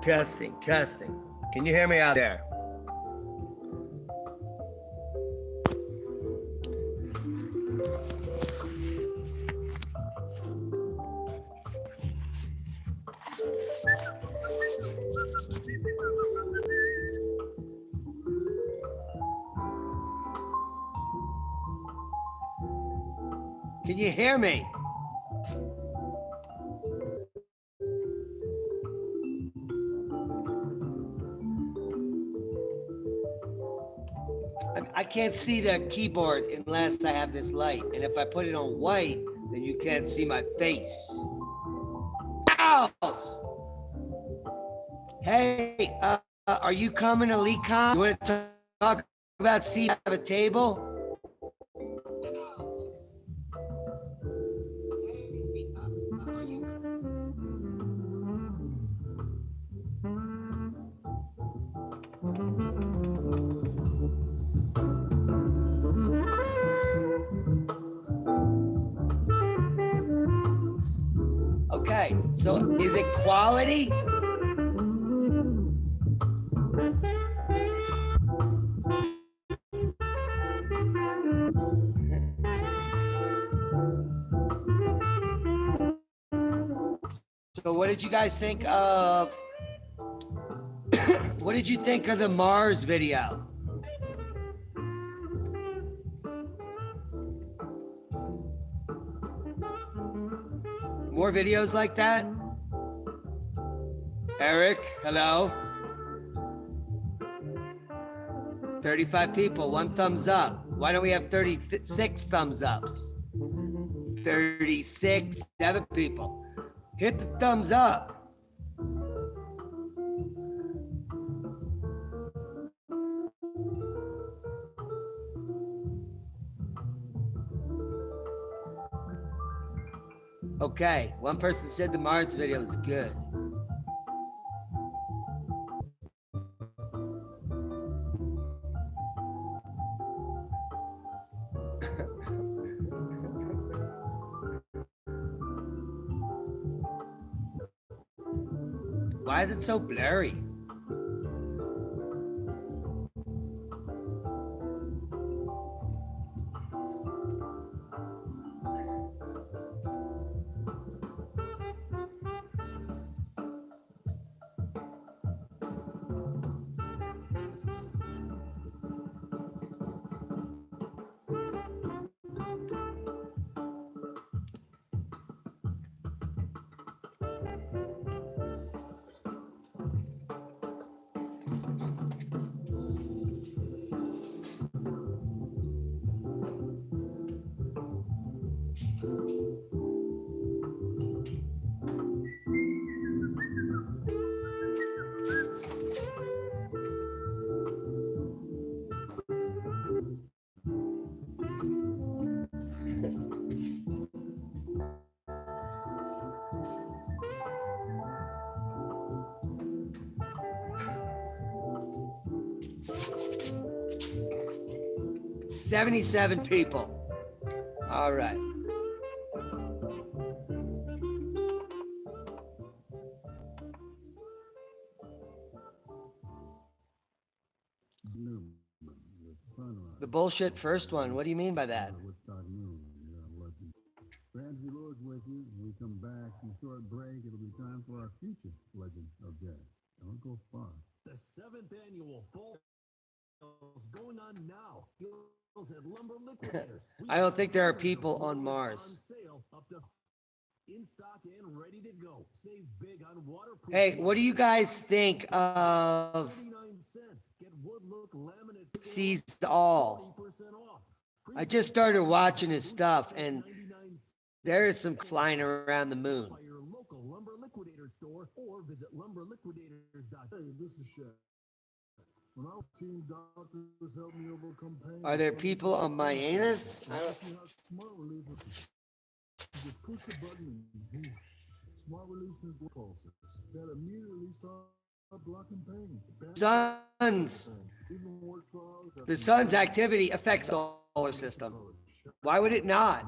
Testing, testing. Can you hear me out there? Can you hear me? I can't see the keyboard unless I have this light. And if I put it on white, then you can't see my face. Owls! Hey, are you coming to LeCon? You want to talk about seat at a table? Okay, so is it quality? So what did you guys think of, what did you think of the Mars video? More videos like that? Eric, hello? 35 people, 1 thumbs up. Why don't we have 36 thumbs ups? 36, 7 people. Hit the thumbs up. Okay, one person said the Mars video is good. Why is it so blurry? $77 people. All right. The bullshit first one. What do you mean by that? Ramsey Lewis with you. When we come back from a short break, it'll be time for our future Legend of Jazz. Don't go far. The 7th annual fall sales going on now. Deals at Lumber Liquidators. I don't think there are people on Mars. On sale up to in stock and ready to go. Save big on waterproof. Hey, what do you guys think of 39 cents. Get wood look laminate Sees All? 40% off. I just started watching his stuff, and there is some flying around the moon. By your local Lumber Liquidator store or visit lumberliquidators.com. Hey, this is Shaq. When our team doctors help me overcome pain. Are there people on my anus? I don't... Smart Relief is. Just push the button and Smart Relief sends pulses that immediately start blocking pain. Sun's Even more trials the sun's activity affects the solar system. Why would it not?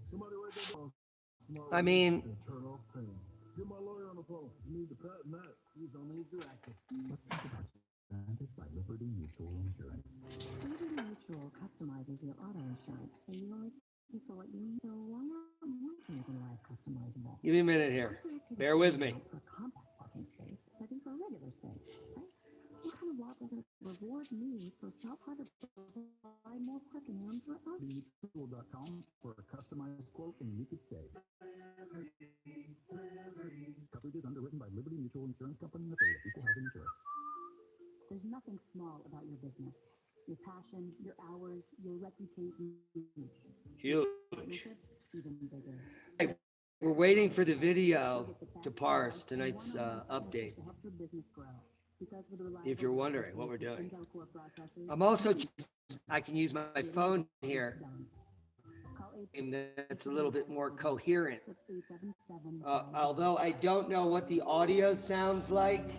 Somebody write that down. I mean, Internal pain. Get my lawyer on the phone. You need to patent that. He's only his director. Let's talk about Standard by Liberty Mutual Insurance. Liberty Mutual customizes your auto insurance, so you only pay for what you need. So why aren't more things in life customizable? give me a minute here. Bear with me. For a compact parking space, as I do for a regular space, right? What kind of law doesn't reward me for self-harder provide more parking room for others? Mutual.com for a customized quote and you could save. Coverage is underwritten by Liberty Mutual Insurance Company and affiliates. Equal housing insurance. There's nothing small about your business. Your passion, your hours, your reputation. Huge. Partnerships, even bigger. We're waiting for the video to parse tonight's update. To help your business grow. Because with reliable If you're wondering what we're doing. Intel Core processors, I'm also I can use my phone here. done. Call And that's a little bit more coherent. 877 Although I don't know what the audio sounds like.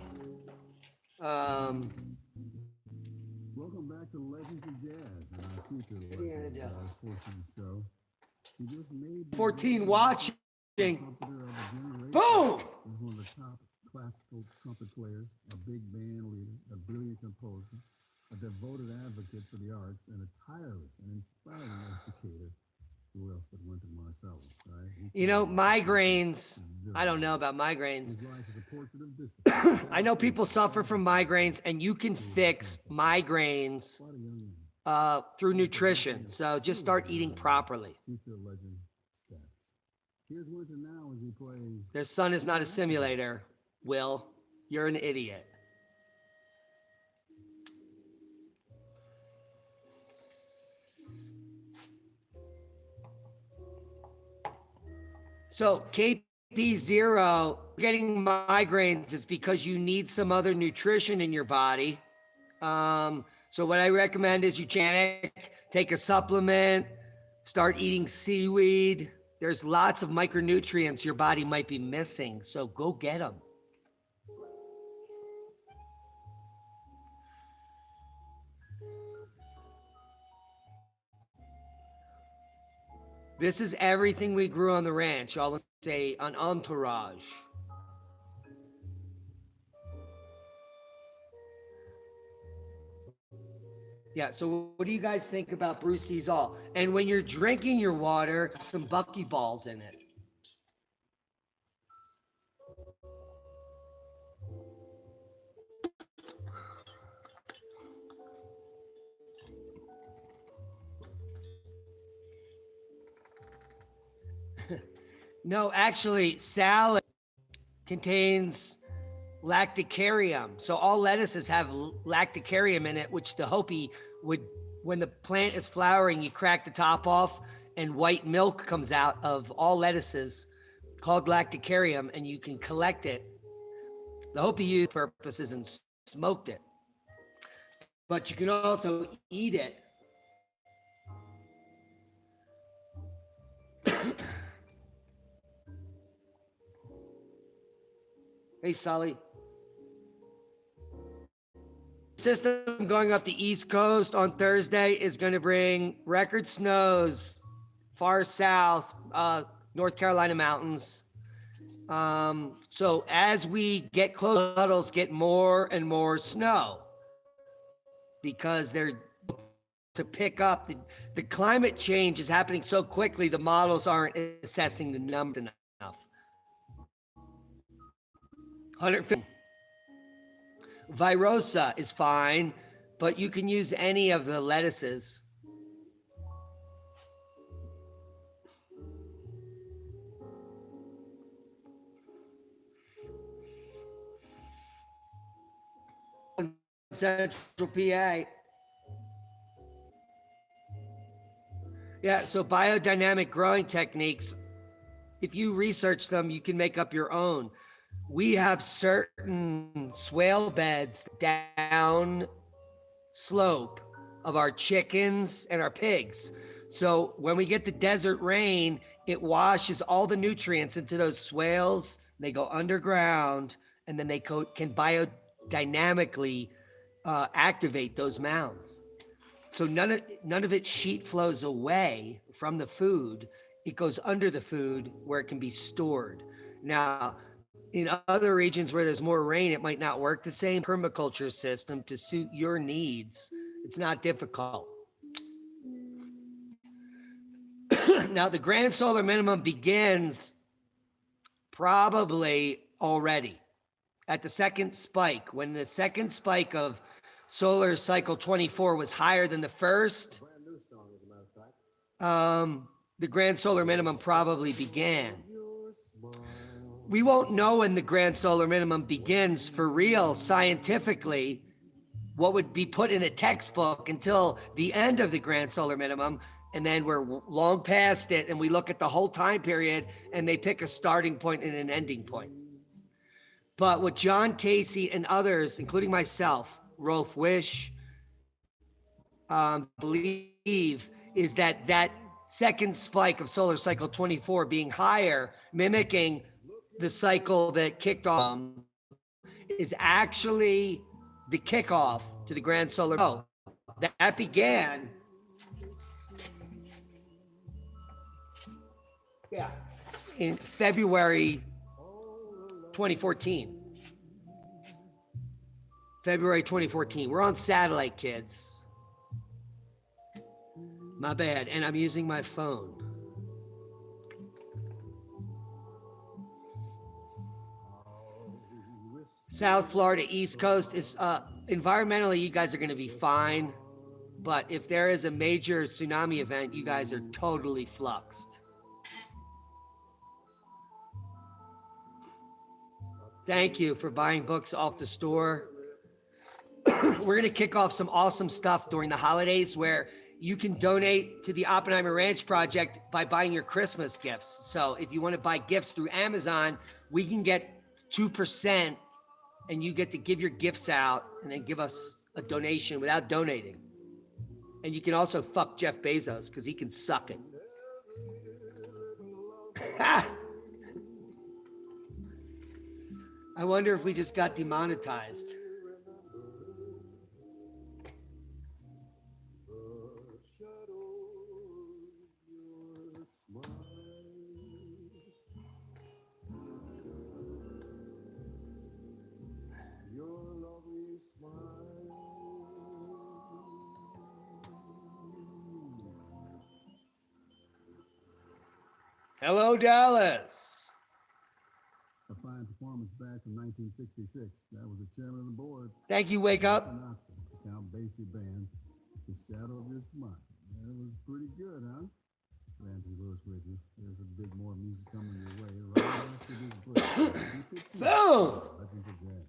Welcome back to Legends of Jazz and our future What are you Legends gonna of 14 show. We just made 14 watching. trumpeter of the generation. Boom! He's one of the top classical trumpet players, a big band leader, a brilliant composer, a devoted advocate for the arts, and a tireless and inspiring educator. Who else but Wynton Marsalis, right? You know, migraines. I don't know about migraines. His life is a portrait of discipline. I know people suffer from migraines, and you can fix migraines Quite a young man. through nutrition. So just start eating properly. Future legend status. Here's Wynton now as he plays. The sun is not a simulator, Will. You're an idiot. So KP0, getting migraines is because you need some other nutrition in your body. So what I recommend is you take a supplement, start eating seaweed. There's lots of micronutrients your body might be missing, so go get them. This is everything we grew on the ranch. I'll say an entourage. Yeah, so what do you guys think about Brucey's All? And when you're drinking your water, some buckyballs in it. No, actually, salad contains lacticarium. So all lettuces have lacticarium in it, which the Hopi would, when the plant is flowering, you crack the top off and white milk comes out of all lettuces called lacticarium, and you can collect it. The Hopi used purposes and smoked it. But you can also eat it. Hey, Sully. System going up the East Coast on Thursday is going to bring record snows far south, North Carolina mountains. So as we get close, puddles get more and more snow because they're to pick up. The climate change is happening so quickly, the models aren't assessing the numbers enough. 150. Virosa is fine, but you can use any of the lettuces. Central PA. Yeah, so biodynamic growing techniques, if you research them, you can make up your own. We have certain swale beds down slope of our chickens and our pigs. So when we get the desert rain, it washes all the nutrients into those swales. They go underground and then they can biodynamically activate those mounds. So none of its sheet flows away from the food. It goes under the food where it can be stored. Now, in other regions where there's more rain, it might not work the same. Permaculture system to suit your needs. It's not difficult. Now, the grand solar minimum begins probably already at the second spike. When the second spike of solar cycle 24 was higher than the first, the grand solar minimum probably began. We won't know when the grand solar minimum begins for real scientifically, what would be put in a textbook, until the end of the grand solar minimum. And then we're long past it, and we look at the whole time period, and they pick a starting point and an ending point. But what John Casey and others, including myself, Rolf Wish, believe is that second spike of solar cycle 24 being higher, mimicking the cycle that kicked off, is actually the kickoff to the grand solar. Oh, that began. Yeah, in February 2014. February 2014. We're on satellite, kids. My bad. And I'm using my phone. South Florida, East Coast is environmentally, you guys are going to be fine. But if there is a major tsunami event, you guys are totally fluxed. Thank you for buying books off the store. We're going to kick off some awesome stuff during the holidays where you can donate to the Oppenheimer Ranch Project by buying your Christmas gifts. So if you want to buy gifts through Amazon, we can get 2%, and you get to give your gifts out and then give us a donation without donating. And you can also fuck Jeff Bezos because he can suck it. I wonder if we just got demonetized. Hello, Dallas. A fine performance back from 1966. That was the chairman of the board. Thank you, Wake Up. Count Basie Band, The Shadow of Your Smile. That was pretty good, huh? Ramsey Lewis with you. There's a bit more music coming your way right after this break. Boom! Legends of Jazz.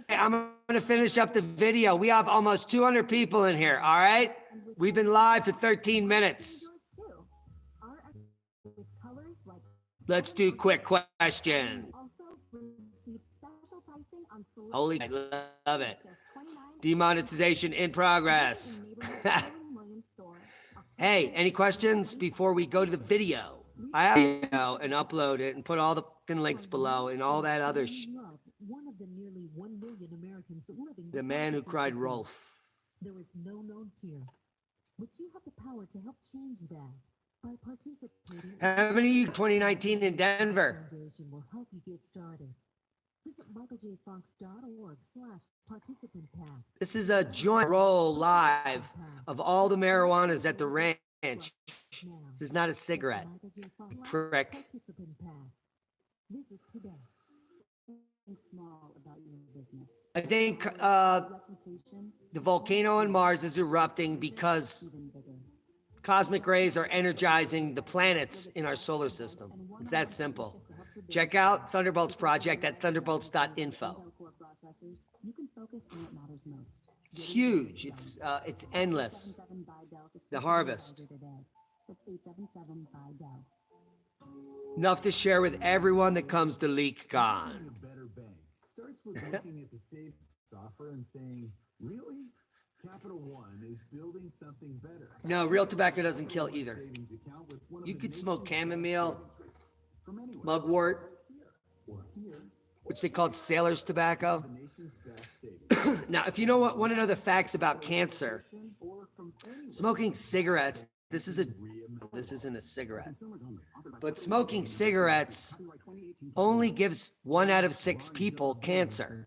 Hey, I'm going to finish up the video. We have almost 200 people in here, all right? We've been live for 13 minutes. Let's do quick question. Holy, I love it. Demonetization in progress. Hey, any questions before we go to the video? I have a video and upload it and put all the links below and all that other The man who cried Rolf. There is no known cure, but you have the power to help change that by participating. How many 2019 in Denver? Foundation will help you get started. Visit michaeljfox.org/participant path. This is a joint roll live of all the marijuanas at the ranch. This is not a cigarette. Prick. Visit today. Small about your business. I think the volcano on Mars is erupting because cosmic rays are energizing the planets in our solar system. It's that simple. Check out Thunderbolts Project at thunderbolts.info. It's huge. It's endless. The harvest. Enough to share with everyone that comes to LeakCon. Starts with looking at the same software and saying, really? Capital One is building something better. No, real tobacco doesn't kill either. You could smoke chamomile from anywhere. mugwort, Or here, which they called sailor's tobacco. the nation's best savings. Now, if you know what, want to know the facts about cancer, Or from anywhere. smoking cigarettes, this isn't a cigarette, but smoking cigarettes only gives 1 out of 6 people cancer.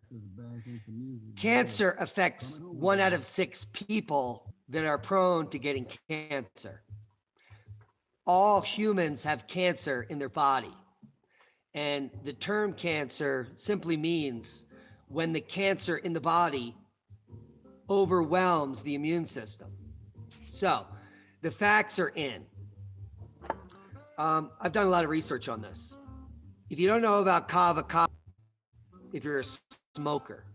Cancer affects 1 out of 6 people that are prone to getting cancer. All humans have cancer in their body. And the term cancer simply means when the cancer in the body overwhelms the immune system. So the facts are in. I've done a lot of research on this. If you don't know about kava, if you're a smoker,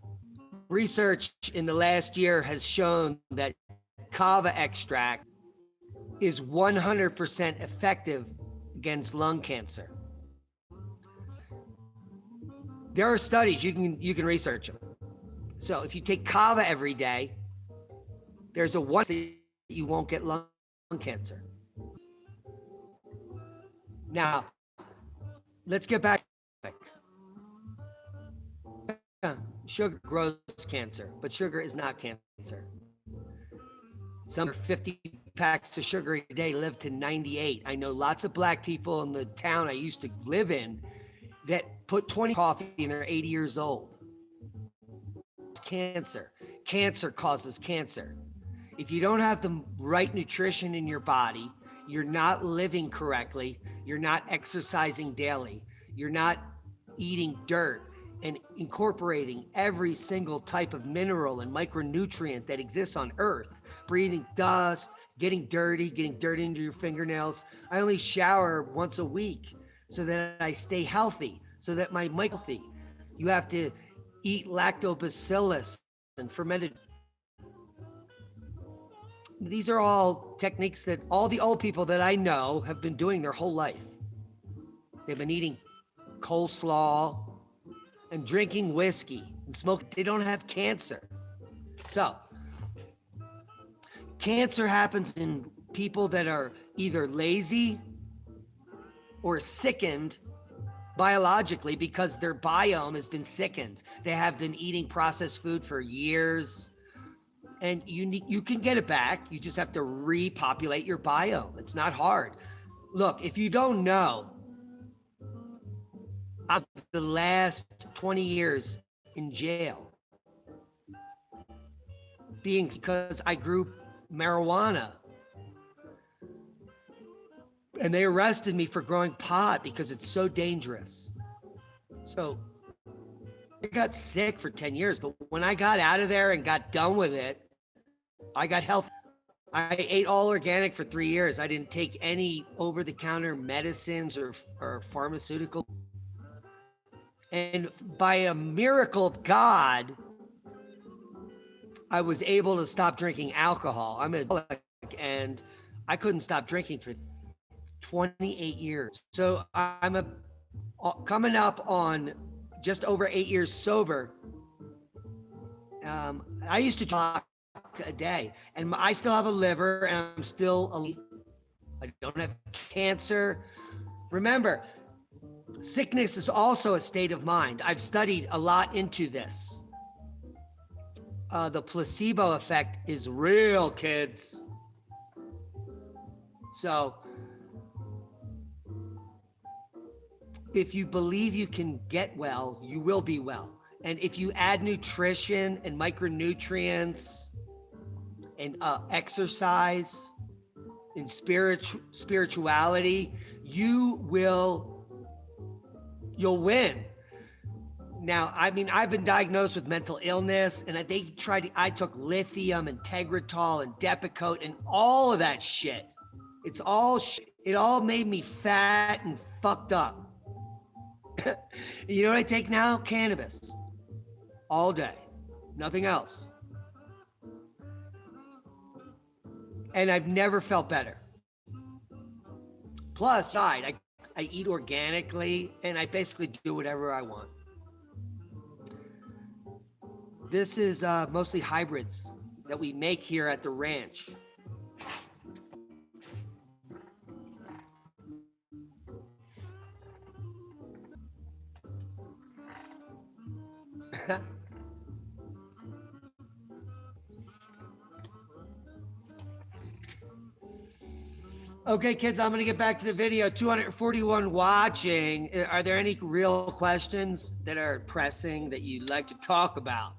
research in the last year has shown that kava extract is 100% effective against lung cancer. There are studies, you can research them. So if you take kava every day, there's a 1% that you won't get lung cancer. Now, let's get back. Sugar grows cancer, but sugar is not cancer. Some 50 packs of sugar a day live to 98. I know lots of black people in the town I used to live in that put 20 coffee and they're 80 years old. Cancer. Cancer causes cancer. If you don't have the right nutrition in your body, you're not living correctly, you're not exercising daily, you're not eating dirt and incorporating every single type of mineral and micronutrient that exists on Earth, breathing dust, getting dirty into your fingernails. I only shower once a week so that I stay healthy, so that my healthy. You have to eat lactobacillus and fermented. These are all techniques that all the old people that I know have been doing their whole life. They've been eating coleslaw and drinking whiskey and smoking. They don't have cancer. So, cancer happens in people that are either lazy or sickened biologically because their biome has been sickened. They have been eating processed food for years. And you can get it back. You just have to repopulate your biome. It's not hard. Look, if you don't know, I've the last 20 years in jail because I grew marijuana. And they arrested me for growing pot because it's so dangerous. So I got sick for 10 years, but when I got out of there and got done with it, I got healthy. I ate all organic for 3 years. I didn't take any over-the-counter medicines or pharmaceutical. And by a miracle of God, I was able to stop drinking alcohol. I'm an alcoholic, and I couldn't stop drinking for 28 years. So I'm coming up on just over 8 years sober. I used to drink a day, and I still have a liver, and I'm still I don't have cancer. Remember, sickness is also a state of mind. I've studied a lot into this. The placebo effect is real, kids. So if you believe you can get well, you will be well. And if you add nutrition and micronutrients and exercise and spirituality, you'll win. Now, I mean, I've been diagnosed with mental illness, and I took lithium and Tegretol and Depakote and all of that shit. It all made me fat and fucked up. You know what I take now? Cannabis. All day. Nothing else. And I've never felt better. Plus, I eat organically, and I basically do whatever I want. This is mostly hybrids that we make here at the ranch. Okay, kids, I'm going to get back to the video. 241 watching. Are there any real questions that are pressing that you'd like to talk about?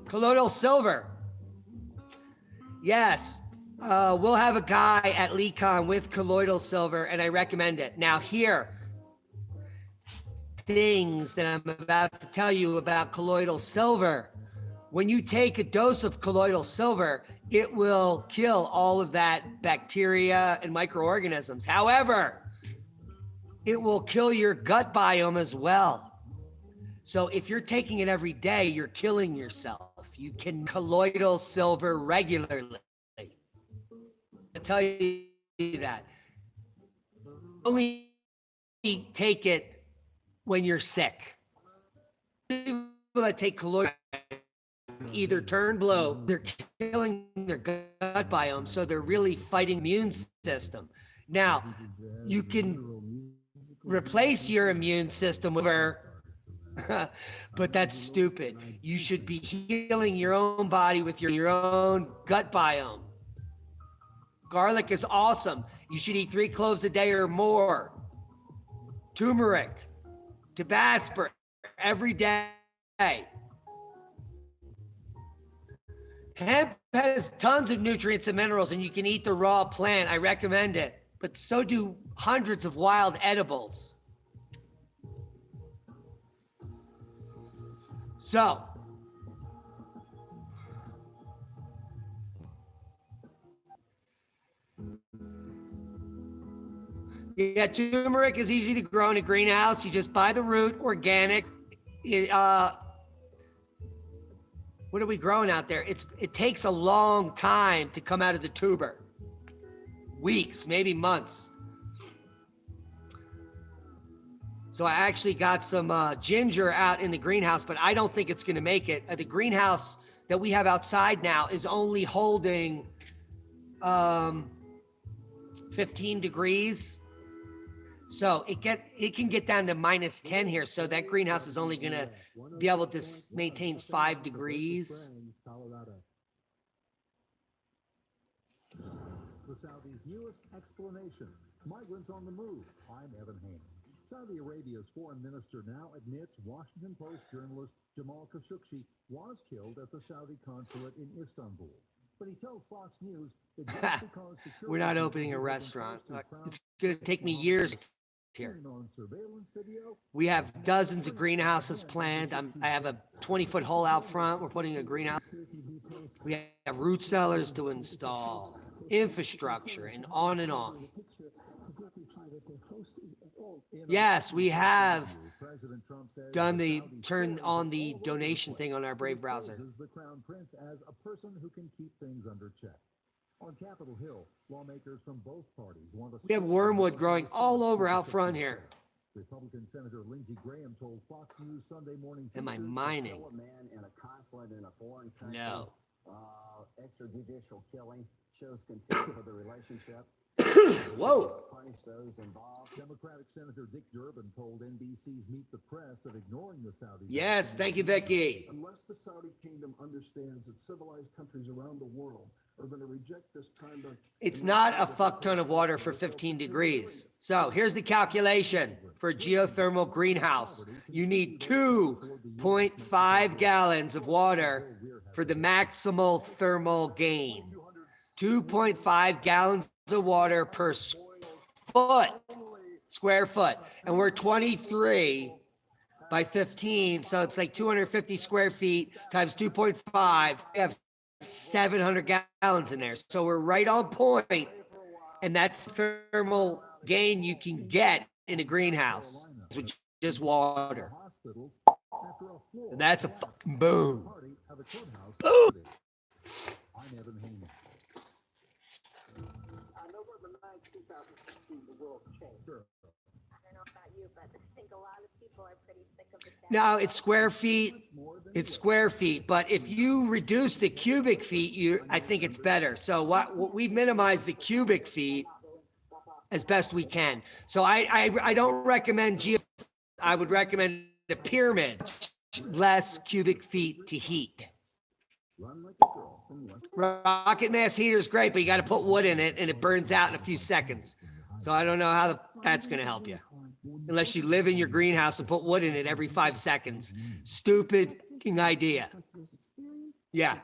Colloidal silver. Yes. We'll have a guy at LeCon with colloidal silver, and I recommend it. Now, here, things that I'm about to tell you about colloidal silver. When you take a dose of colloidal silver, it will kill all of that bacteria and microorganisms. However, it will kill your gut biome as well. So if you're taking it every day, you're killing yourself. You can colloidal silver regularly. I'll tell you that. Only take it when you're sick. People that take colloidal either turn blue, they're killing their gut biome, so they're really fighting the immune system. Now, you can replace your immune system with but that's stupid. You should be healing your own body with your own gut biome. Garlic is awesome. You should eat 3 cloves a day or more. Turmeric, Tabasco every day. Hemp has tons of nutrients and minerals, and you can eat the raw plant. I recommend it. But so do hundreds of wild edibles. So, yeah, turmeric is easy to grow in a greenhouse. You just buy the root, organic. What are we growing out there? It takes a long time to come out of the tuber. Weeks, maybe months. So I actually got some ginger out in the greenhouse, but I don't think it's going to make it. The greenhouse that we have outside now is only holding 15 degrees. So it can get down to minus 10 here. So that greenhouse is only going to be able to maintain 5 degrees. The Saudi's newest explanation. Migrants on the move. I'm Evan Hayne. Saudi Arabia's foreign minister now admits Washington Post journalist Jamal Khashoggi was killed at the Saudi consulate in Istanbul. But he tells Fox News that just because we're not opening a restaurant. It's going to take me years here. We have dozens of greenhouses planned. I have a 20-foot hole out front. We're putting a greenhouse. We have root cellars to install, infrastructure, and on and on. Yes, we have turned on the donation thing on our Brave browser. The Crown Prince as a person who can keep things under check. On Capitol Hill, lawmakers from both parties want to... We have wormwood growing all over out front here. Republican Senator Lindsey Graham told Fox News Sunday morning... Am I mining? A man in a consulate in a foreign country. No. Extrajudicial killing shows contempt for the relationship. Whoa. Punish those involved. Democratic Senator Dick Durbin told NBC's Meet the Press of ignoring the Saudis. Yes, thank you, Vicky. Unless the Saudi kingdom understands that civilized countries around the world are going to reject this conduct. It's not a fuck ton of water for 15 degrees. So here's the calculation for a geothermal greenhouse. You need 2.5 gallons of water for the maximal thermal gain. 2.5 gallons of water per square foot. And we're 23 by 15, so it's like 250 square feet times 2.5. We have 700 gallons in there. So we're right on point, and that's thermal gain you can get in a greenhouse with just water. And that's a fucking boom. Boom! I'm Evan Hayne. On November 9, 2016, the world changed. Sure. I don't know about you, but I think a lot of people No, it's square feet. It's square feet, but if you reduce the cubic feet, I think it's better. So what we minimize the cubic feet as best we can. So I don't recommend I would recommend a pyramid, less cubic feet to heat. Rocket mass heater is great, but you got to put wood in it, and it burns out in a few seconds. So I don't know how that's going to help you, unless you live in your greenhouse and put wood in it every 5 seconds. Stupid idea. Yeah,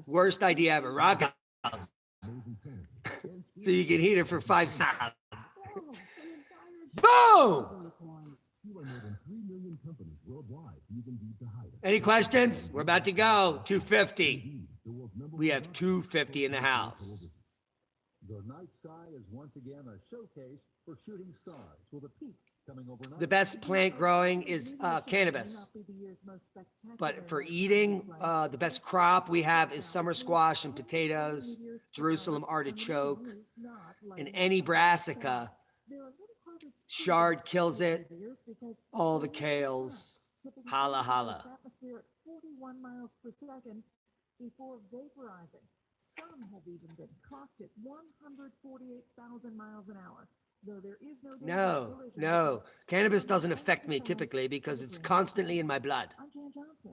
worst idea ever. Rocket house. So you can heat it for 5 seconds. Boom! Any questions? We're about to go. 250. We have 250 in the house. The night sky is once again a showcase for shooting stars, with a peak coming overnight. The best plant growing is cannabis. But for eating, the best crop we have is summer squash and potatoes, Jerusalem artichoke, and any brassica. Shard kills it. All the kales. Holla, holla. 41 miles per second before vaporizing. Some have even been cocked at 148,000 miles an hour. Though there is No. Cannabis doesn't affect me typically because it's constantly in my blood. I'm Jan Johnson.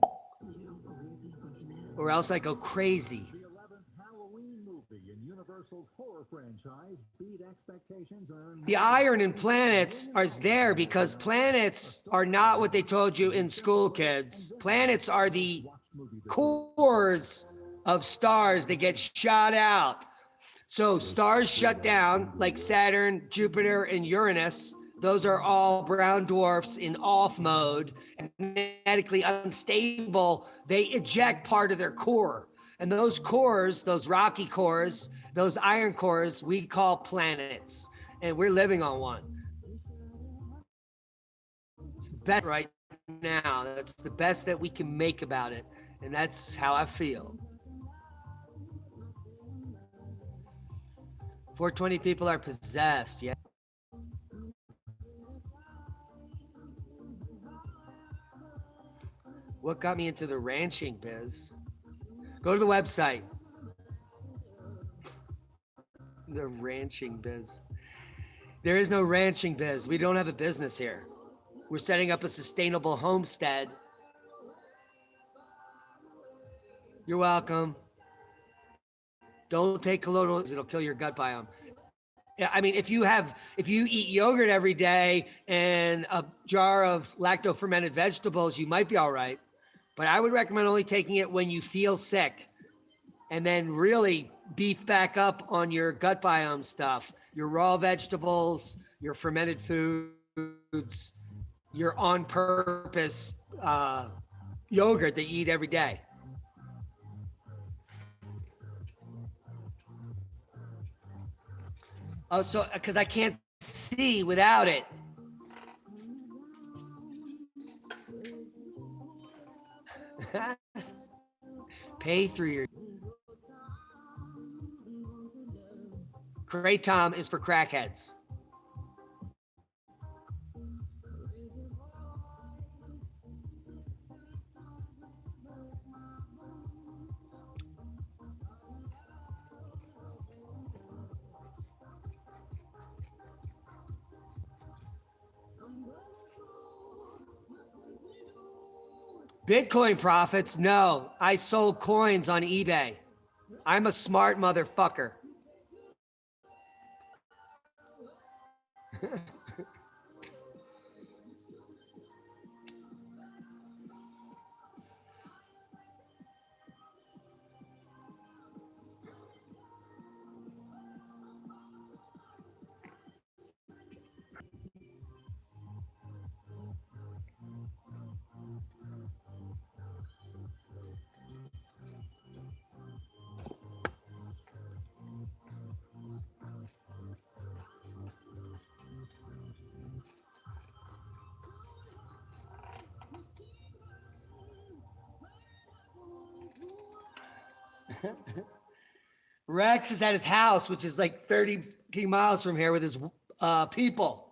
Or else I go crazy. The 11th Halloween movie in Universal's horror franchise beat expectations. The iron in planets is there because planets are not what they told you in school, kids. Planets are the cores of stars that get shot out. So stars shut down like Saturn, Jupiter, and Uranus. Those are all brown dwarfs in off mode and magnetically unstable. They eject part of their core. And those cores, those rocky cores, those iron cores, we call planets. And we're living on one. It's the best right now. That's the best that we can make about it. And that's how I feel. 420 people are possessed, yeah. What got me into the ranching biz? Go to the website. The ranching biz. There is no ranching biz. We don't have a business here. We're setting up a sustainable homestead. You're welcome. Don't take colloidals, it'll kill your gut biome. I mean, if you eat yogurt every day and a jar of lacto-fermented vegetables, you might be all right. But I would recommend only taking it when you feel sick, and then really beef back up on your gut biome stuff, your raw vegetables, your fermented foods, your on-purpose yogurt that you eat every day. Oh, so because I can't see without it. Pay through your. Kratom is for crackheads. Bitcoin profits? No, I sold coins on eBay. I'm a smart motherfucker. Rex is at his house, which is like 30 miles from here with his people.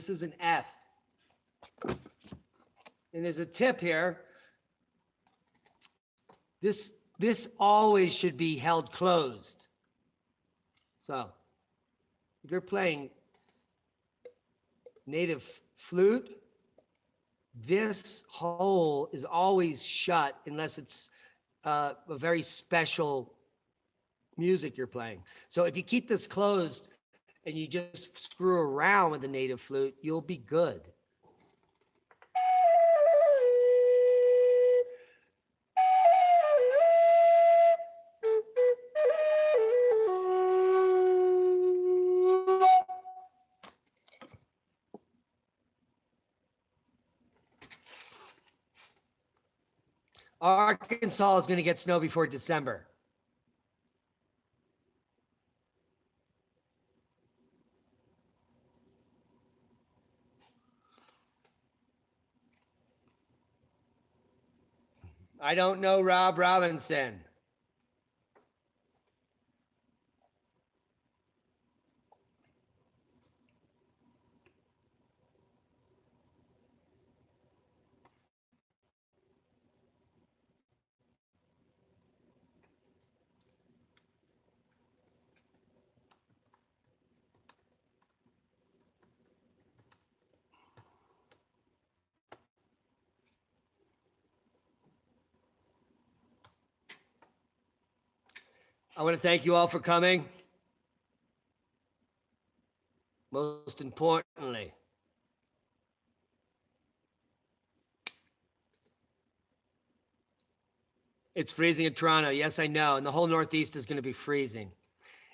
This is an F. And there's a tip here. This always should be held closed. So if you're playing native flute, this hole is always shut unless it's a very special music you're playing. So if you keep this closed and you just screw around with the native flute, you'll be good. Arkansas is going to get snow before December. I don't know Rob Robinson. I want to thank you all for coming. Most importantly, it's freezing in Toronto. Yes, I know. And the whole Northeast is going to be freezing.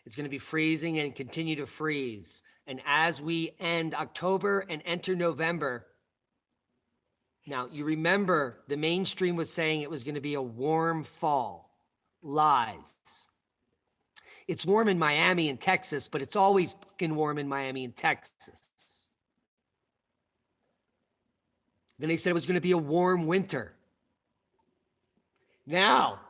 It's going to be freezing and continue to freeze. And as we end October and enter November, now you remember the mainstream was saying it was going to be a warm fall. Lies. It's warm in Miami and Texas, but it's always fucking warm in Miami and Texas. Then they said it was going to be a warm winter. Now,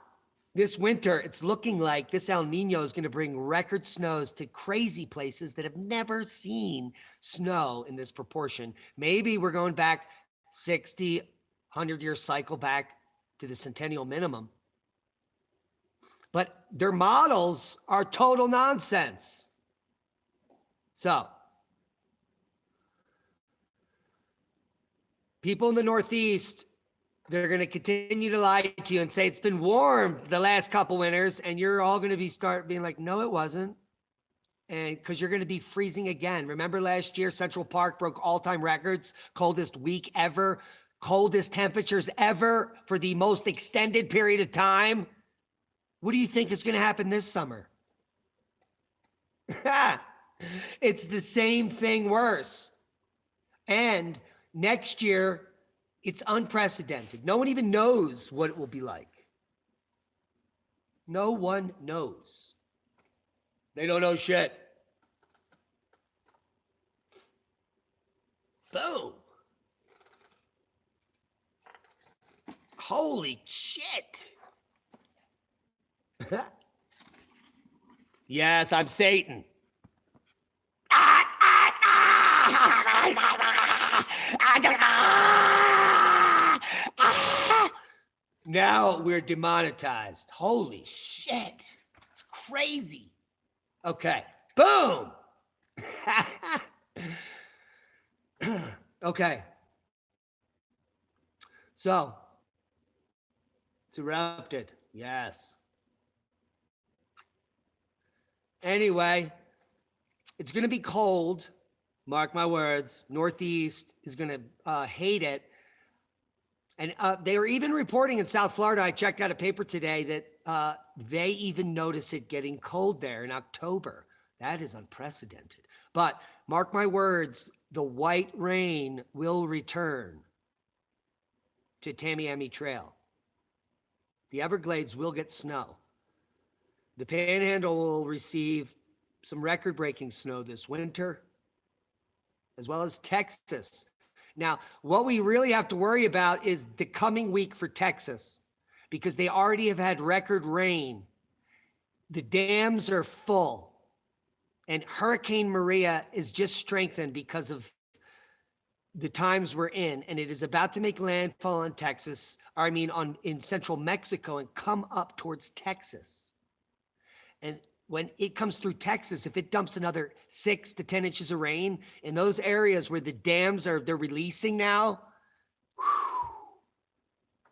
this winter, it's looking like this El Nino is going to bring record snows to crazy places that have never seen snow in this proportion. Maybe we're going back 60, 100-year cycle back to the centennial minimum. But their models are total nonsense. So, people in the Northeast, they're going to continue to lie to you and say it's been warm the last couple winters, and you're all going to start being like, no, it wasn't. And because you're going to be freezing again. Remember last year, Central Park broke all-time records, coldest week ever, coldest temperatures ever for the most extended period of time. What do you think is going to happen this summer? It's the same thing worse. And next year, it's unprecedented. No one even knows what it will be like. No one knows. They don't know shit. Boom. Holy shit. Yes, I'm Satan. Now we're demonetized. Holy shit. It's crazy. Okay. Boom. Okay. So, it's erupted. Yes. Anyway, it's going to be cold. Mark my words. Northeast is going to hate it. And they were even reporting in South Florida, I checked out a paper today, that they even notice it getting cold there in October. That is unprecedented. But mark my words, the white rain will return to Tamiami Trail. The Everglades will get snow. The Panhandle will receive some record-breaking snow this winter, as well as Texas. Now, what we really have to worry about is the coming week for Texas, because they already have had record rain. The dams are full, and Hurricane Maria is just strengthened because of the times we're in, and it is about to make landfall on Texas, or I mean in central Mexico, and come up towards Texas. And when it comes through Texas, if it dumps another 6 to 10 inches of rain in those areas where the dams they're releasing now, whew,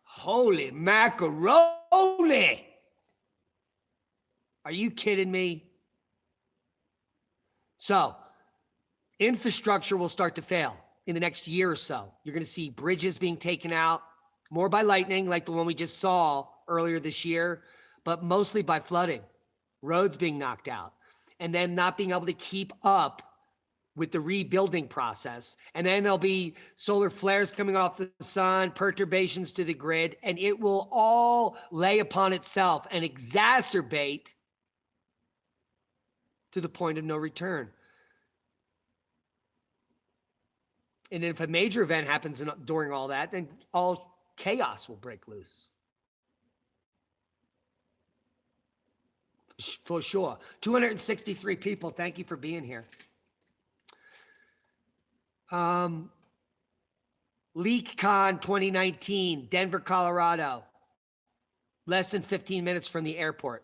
holy macaroni! Are you kidding me? So, infrastructure will start to fail in the next year or so. You're going to see bridges being taken out, more by lightning, like the one we just saw earlier this year, but mostly by flooding, roads being knocked out, and then not being able to keep up with the rebuilding process. And then there'll be solar flares coming off the sun, perturbations to the grid, and it will all lay upon itself and exacerbate to the point of no return. And if a major event happens during all that, then all chaos will break loose. For sure. 263 people. Thank you for being here. LeakCon 2019, Denver, Colorado. Less than 15 minutes from the airport.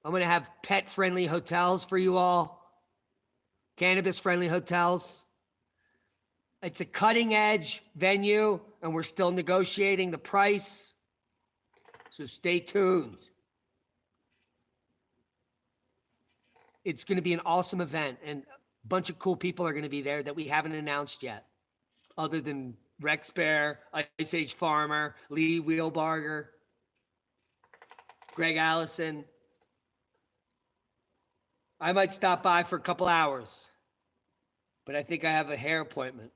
I'm going to have pet-friendly hotels for you all. Cannabis-friendly hotels. It's a cutting-edge venue, and we're still negotiating the price. So stay tuned. It's going to be an awesome event, and a bunch of cool people are going to be there that we haven't announced yet, other than Rex Bear, Ice Age Farmer, Lee Wheelbarger, Greg Allison. I might stop by for a couple hours, but I think I have a hair appointment.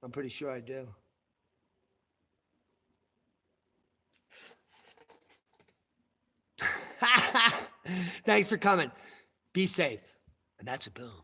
I'm pretty sure I do. Thanks for coming. Be safe. And that's a boom.